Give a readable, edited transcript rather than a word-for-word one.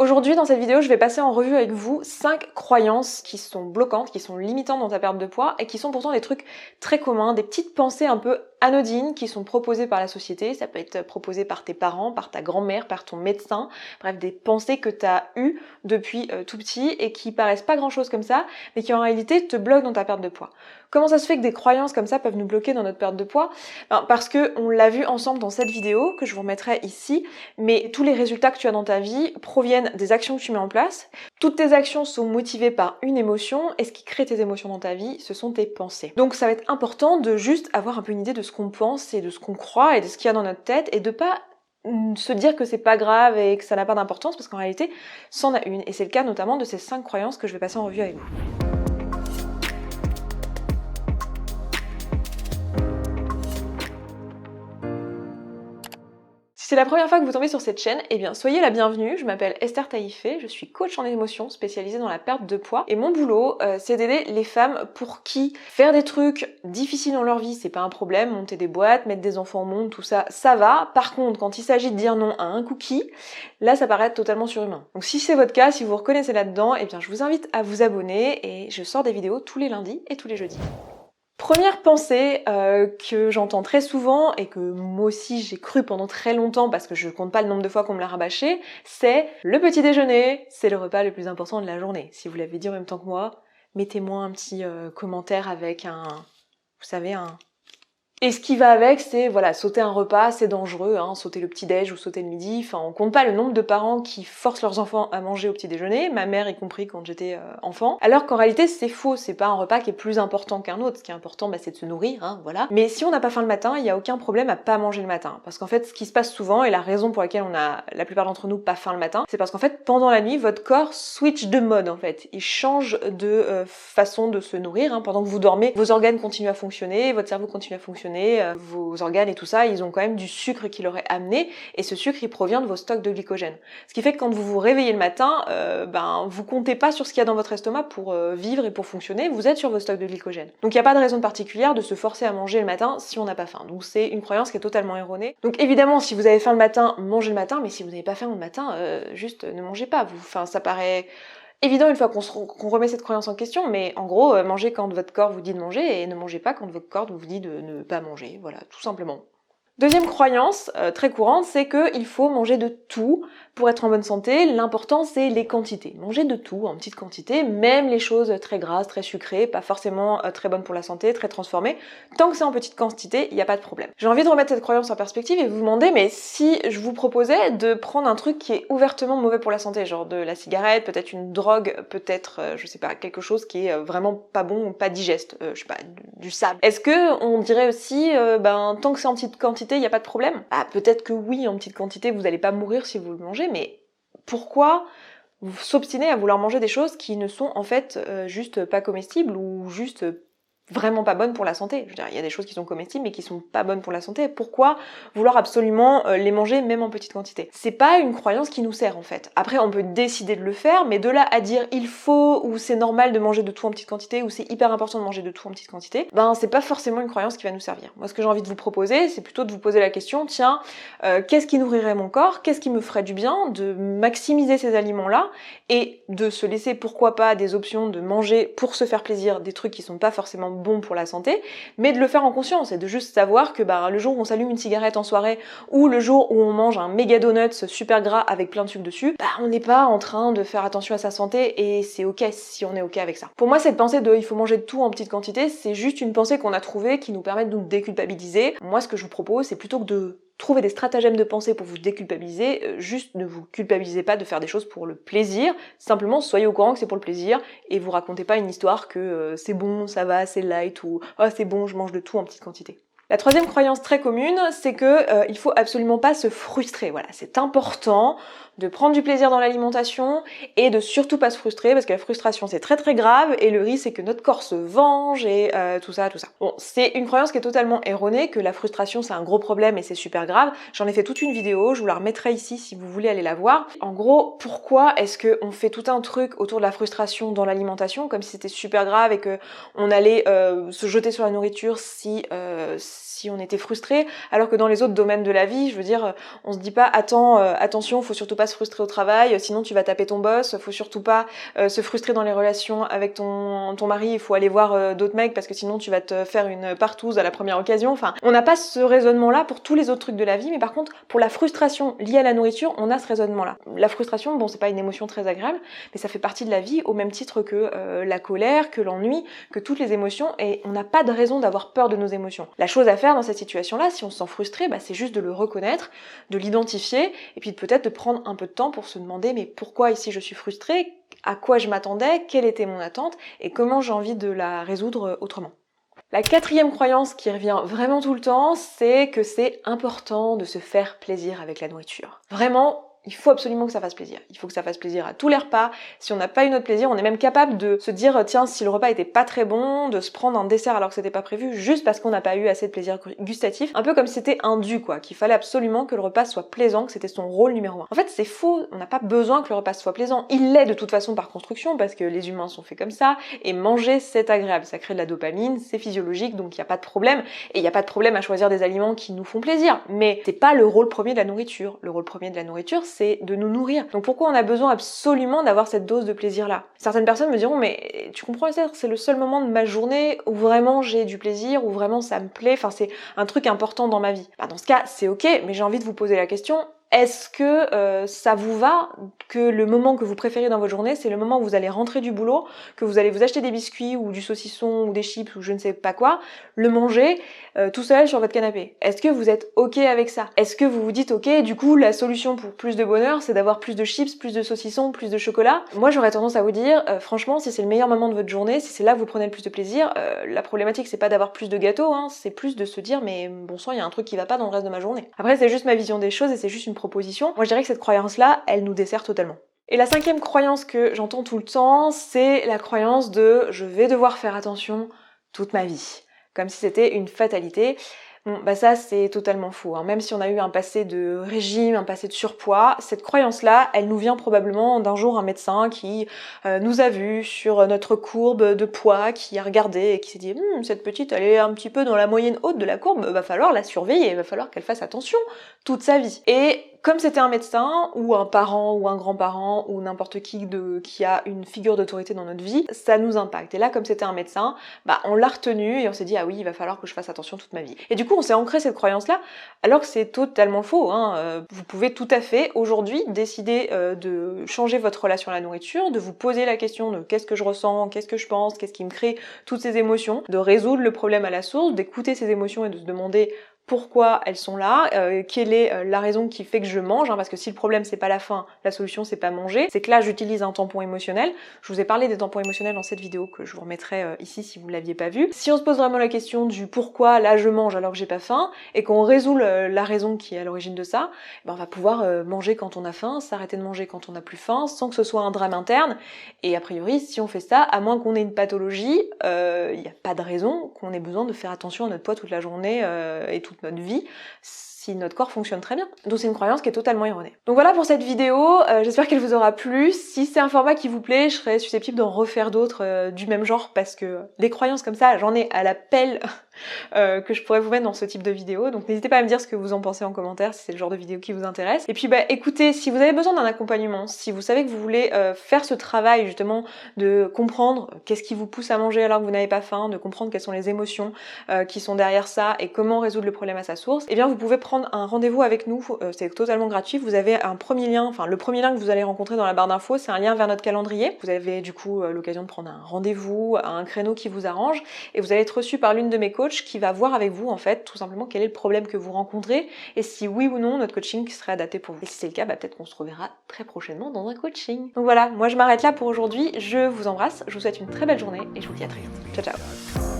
Aujourd'hui, dans cette vidéo, je vais passer en revue avec vous 5 croyances qui sont bloquantes, qui sont limitantes dans ta perte de poids et qui sont pourtant des trucs très communs, des petites pensées un peu anodines qui sont proposées par la société. Ça peut être proposé par tes parents, par ta grand-mère, par ton médecin. Bref, des pensées que tu as eues depuis tout petit et qui paraissent pas grand-chose comme ça, mais qui en réalité te bloquent dans ta perte de poids. Comment ça se fait que des croyances comme ça peuvent nous bloquer dans notre perte de poids? Parce que on l'a vu ensemble dans cette vidéo, que je vous remettrai ici, mais tous les résultats que tu as dans ta vie proviennent des actions que tu mets en place. Toutes tes actions sont motivées par une émotion, et ce qui crée tes émotions dans ta vie, ce sont tes pensées. Donc ça va être important de juste avoir un peu une idée de ce qu'on pense et de ce qu'on croit et de ce qu'il y a dans notre tête, et de pas se dire que c'est pas grave et que ça n'a pas d'importance, parce qu'en réalité, c'en a une. Et c'est le cas notamment de ces 5 croyances que je vais passer en revue avec vous. Si c'est la première fois que vous tombez sur cette chaîne, eh bien soyez la bienvenue, je m'appelle Esther Taïfé, je suis coach en émotions spécialisée dans la perte de poids et mon boulot c'est d'aider les femmes pour qui faire des trucs difficiles dans leur vie c'est pas un problème, monter des boîtes, mettre des enfants au monde, tout ça, ça va. Par contre, quand il s'agit de dire non à un cookie, là ça paraît totalement surhumain. Donc si c'est votre cas, si vous vous reconnaissez là-dedans, eh bien je vous invite à vous abonner et je sors des vidéos tous les lundis et tous les jeudis. Première pensée que j'entends très souvent et que moi aussi j'ai cru pendant très longtemps parce que je compte pas le nombre de fois qu'on me l'a rabâché, c'est le petit déjeuner, c'est le repas le plus important de la journée. Si vous l'avez dit en même temps que moi, mettez-moi un petit commentaire avec vous savez, Et ce qui va avec, c'est, voilà, sauter un repas, c'est dangereux, hein, sauter le petit-déj ou sauter le midi, enfin, on compte pas le nombre de parents qui forcent leurs enfants à manger au petit-déjeuner, ma mère y compris quand j'étais enfant, alors qu'en réalité, c'est faux, c'est pas un repas qui est plus important qu'un autre, ce qui est important, c'est de se nourrir, hein, voilà. Mais si on n'a pas faim le matin, il y a aucun problème à pas manger le matin, parce qu'en fait, ce qui se passe souvent, et la raison pour laquelle on a, la plupart d'entre nous, pas faim le matin, c'est parce qu'en fait, pendant la nuit, votre corps switch de mode, en fait. Il change de façon de se nourrir, hein. Pendant que vous dormez, vos organes continuent à fonctionner, votre cerveau continue à fonctionner, vos organes et tout ça, ils ont quand même du sucre qui leur est amené, et ce sucre il provient de vos stocks de glycogène. Ce qui fait que quand vous vous réveillez le matin, vous comptez pas sur ce qu'il y a dans votre estomac pour vivre et pour fonctionner, vous êtes sur vos stocks de glycogène. Donc il n'y a pas de raison particulière de se forcer à manger le matin si on n'a pas faim. Donc c'est une croyance qui est totalement erronée. Donc évidemment, si vous avez faim le matin, mangez le matin, mais si vous n'avez pas faim le matin, juste ne mangez pas. Enfin, ça paraît évident une fois qu'on remet cette croyance en question, mais en gros, mangez quand votre corps vous dit de manger et ne mangez pas quand votre corps vous dit de ne pas manger, voilà, tout simplement. Deuxième croyance très courante, c'est qu'il faut manger de tout pour être en bonne santé. L'important, c'est les quantités. Manger de tout en petite quantité, même les choses très grasses, très sucrées, pas forcément très bonnes pour la santé, très transformées. Tant que c'est en petite quantité, il n'y a pas de problème. J'ai envie de remettre cette croyance en perspective et vous demander, mais si je vous proposais de prendre un truc qui est ouvertement mauvais pour la santé, genre de la cigarette, peut-être une drogue, peut-être, je sais pas, quelque chose qui est vraiment pas bon ou pas digeste, je sais pas, du sable. Est-ce que on dirait aussi, tant que c'est en petite quantité, il n'y a pas de problème? Peut-être que oui, en petite quantité, vous n'allez pas mourir si vous le mangez, mais pourquoi vous s'obstinez à vouloir manger des choses qui ne sont en fait juste pas comestibles ou juste vraiment pas bonnes pour la santé? Je veux dire, il y a des choses qui sont comestibles mais qui sont pas bonnes pour la santé. Pourquoi vouloir absolument les manger même en petite quantité? C'est pas une croyance qui nous sert en fait. Après, on peut décider de le faire, mais de là à dire il faut ou c'est normal de manger de tout en petite quantité ou c'est hyper important de manger de tout en petite quantité, c'est pas forcément une croyance qui va nous servir. Moi, ce que j'ai envie de vous proposer, c'est plutôt de vous poser la question, tiens, qu'est-ce qui nourrirait mon corps? Qu'est-ce qui me ferait du bien? De maximiser ces aliments-là et de se laisser, pourquoi pas, des options de manger pour se faire plaisir des trucs qui sont pas forcément bon pour la santé, mais de le faire en conscience et de juste savoir que le jour où on s'allume une cigarette en soirée ou le jour où on mange un méga donut super gras avec plein de sucre dessus, on n'est pas en train de faire attention à sa santé et c'est ok si on est ok avec ça. Pour moi, cette pensée de il faut manger de tout en petite quantité, c'est juste une pensée qu'on a trouvée qui nous permet de nous déculpabiliser. Moi, ce que je vous propose, c'est plutôt que de trouver des stratagèmes de pensée pour vous déculpabiliser, juste ne vous culpabilisez pas de faire des choses pour le plaisir, simplement soyez au courant que c'est pour le plaisir et vous racontez pas une histoire que c'est bon, ça va, c'est light ou oh c'est bon, je mange de tout en petite quantité. La troisième croyance très commune, c'est que il faut absolument pas se frustrer. Voilà, c'est important de prendre du plaisir dans l'alimentation et de surtout pas se frustrer parce que la frustration c'est très très grave et le risque c'est que notre corps se venge et tout ça. Bon, c'est une croyance qui est totalement erronée, que la frustration c'est un gros problème et c'est super grave. J'en ai fait toute une vidéo, je vous la remettrai ici si vous voulez aller la voir. En gros, pourquoi est-ce qu'on fait tout un truc autour de la frustration dans l'alimentation comme si c'était super grave et que on allait se jeter sur la nourriture si si on était frustré, alors que dans les autres domaines de la vie, je veux dire, on se dit pas attends, attention, faut surtout pas se frustrer au travail, sinon tu vas taper ton boss, faut surtout pas se frustrer dans les relations avec ton mari, il faut aller voir d'autres mecs parce que sinon tu vas te faire une partouze à la première occasion. Enfin, on n'a pas ce raisonnement-là pour tous les autres trucs de la vie, mais par contre, pour la frustration liée à la nourriture, on a ce raisonnement-là. La frustration, bon, c'est pas une émotion très agréable, mais ça fait partie de la vie au même titre que la colère, que l'ennui, que toutes les émotions, et on n'a pas de raison d'avoir peur de nos émotions. La chose à faire dans cette situation-là, si on se sent frustré, bah, c'est juste de le reconnaître, de l'identifier, et puis peut-être de prendre un peu de temps pour se demander mais pourquoi ici je suis frustrée, à quoi je m'attendais, quelle était mon attente, et comment j'ai envie de la résoudre autrement. La quatrième croyance qui revient vraiment tout le temps, c'est que c'est important de se faire plaisir avec la nourriture. Vraiment, il faut absolument que ça fasse plaisir. Il faut que ça fasse plaisir à tous les repas. Si on n'a pas eu notre plaisir, on est même capable de se dire tiens, si le repas était pas très bon, de se prendre un dessert alors que c'était pas prévu, juste parce qu'on n'a pas eu assez de plaisir gustatif. Un peu comme si c'était un dû, quoi, qu'il fallait absolument que le repas soit plaisant, que c'était son rôle numéro un. En fait, c'est faux. On n'a pas besoin que le repas soit plaisant. Il l'est de toute façon par construction, parce que les humains sont faits comme ça, et manger, c'est agréable. Ça crée de la dopamine, c'est physiologique, donc il n'y a pas de problème. Et il n'y a pas de problème à choisir des aliments qui nous font plaisir. Mais c'est pas le rôle premier de la nourriture. Le rôle premier de la nourriture, c'est de nous nourrir. Donc pourquoi on a besoin absolument d'avoir cette dose de plaisir là? Certaines personnes me diront mais tu comprends Esther, c'est le seul moment de ma journée où vraiment j'ai du plaisir, où vraiment ça me plaît, enfin c'est un truc important dans ma vie. Bah, dans ce cas c'est ok, mais j'ai envie de vous poser la question, est-ce que ça vous va que le moment que vous préférez dans votre journée, c'est le moment où vous allez rentrer du boulot, que vous allez vous acheter des biscuits ou du saucisson ou des chips ou je ne sais pas quoi, le manger tout seul sur votre canapé? Est-ce que vous êtes ok avec ça? Est-ce que vous vous dites ok, du coup la solution pour plus de bonheur, c'est d'avoir plus de chips, plus de saucissons, plus de chocolat? Moi j'aurais tendance à vous dire, franchement, si c'est le meilleur moment de votre journée, si c'est là que vous prenez le plus de plaisir, la problématique c'est pas d'avoir plus de gâteaux, hein, c'est plus de se dire mais bon sang, il y a un truc qui va pas dans le reste de ma journée. Après c'est juste ma vision des choses et c'est juste une proposition. Moi je dirais que cette croyance-là, elle nous dessert totalement. Et la cinquième croyance que j'entends tout le temps, c'est la croyance de je vais devoir faire attention toute ma vie. Comme si c'était une fatalité. Bon, bah ça c'est totalement faux, hein. Même si on a eu un passé de régime, un passé de surpoids, cette croyance-là, elle nous vient probablement d'un jour un médecin qui nous a vu sur notre courbe de poids, qui a regardé et qui s'est dit cette petite elle est un petit peu dans la moyenne haute de la courbe, va falloir la surveiller, va falloir qu'elle fasse attention toute sa vie. Et comme c'était un médecin, ou un parent, ou un grand-parent, ou n'importe qui qui a une figure d'autorité dans notre vie, ça nous impacte. Et là, comme c'était un médecin, bah on l'a retenu et on s'est dit ah oui, il va falloir que je fasse attention toute ma vie. Et du coup, on s'est ancré cette croyance-là, alors que c'est totalement faux, hein. Vous pouvez tout à fait aujourd'hui décider de changer votre relation à la nourriture, de vous poser la question de qu'est-ce que je ressens, qu'est-ce que je pense, qu'est-ce qui me crée toutes ces émotions, de résoudre le problème à la source, d'écouter ces émotions et de se demander pourquoi elles sont là, quelle est la raison qui fait que je mange, hein, parce que si le problème c'est pas la faim, la solution c'est pas manger, c'est que là j'utilise un tampon émotionnel. Je vous ai parlé des tampons émotionnels dans cette vidéo que je vous remettrai ici si vous ne l'aviez pas vue. Si on se pose vraiment la question du pourquoi là je mange alors que j'ai pas faim, et qu'on résout la raison qui est à l'origine de ça, ben on va pouvoir manger quand on a faim, s'arrêter de manger quand on a plus faim, sans que ce soit un drame interne, et a priori si on fait ça, à moins qu'on ait une pathologie, il n'y a pas de raison qu'on ait besoin de faire attention à notre poids toute la journée et toute notre vie si notre corps fonctionne très bien. Donc c'est une croyance qui est totalement erronée. Donc voilà pour cette vidéo, j'espère qu'elle vous aura plu. Si c'est un format qui vous plaît, je serais susceptible d'en refaire d'autres du même genre parce que les croyances comme ça, j'en ai à la pelle que je pourrais vous mettre dans ce type de vidéo. Donc n'hésitez pas à me dire ce que vous en pensez en commentaire si c'est le genre de vidéo qui vous intéresse. Et puis bah écoutez, si vous avez besoin d'un accompagnement, si vous savez que vous voulez faire ce travail justement de comprendre qu'est-ce qui vous pousse à manger alors que vous n'avez pas faim, de comprendre quelles sont les émotions qui sont derrière ça et comment résoudre le problème à sa source, eh bien vous pouvez prendre un rendez-vous avec nous, c'est totalement gratuit. Vous avez un premier lien, enfin le premier lien que vous allez rencontrer dans la barre d'infos, c'est un lien vers notre calendrier. Vous avez du coup l'occasion de prendre un rendez-vous à un créneau qui vous arrange et vous allez être reçu par l'une de mes coachs qui va voir avec vous en fait tout simplement quel est le problème que vous rencontrez et si oui ou non notre coaching serait adapté pour vous. Et si c'est le cas, bah, peut-être qu'on se reverra très prochainement dans un coaching. Donc voilà, moi je m'arrête là pour aujourd'hui, je vous embrasse, je vous souhaite une très belle journée et je vous dis à très vite. Ciao ciao.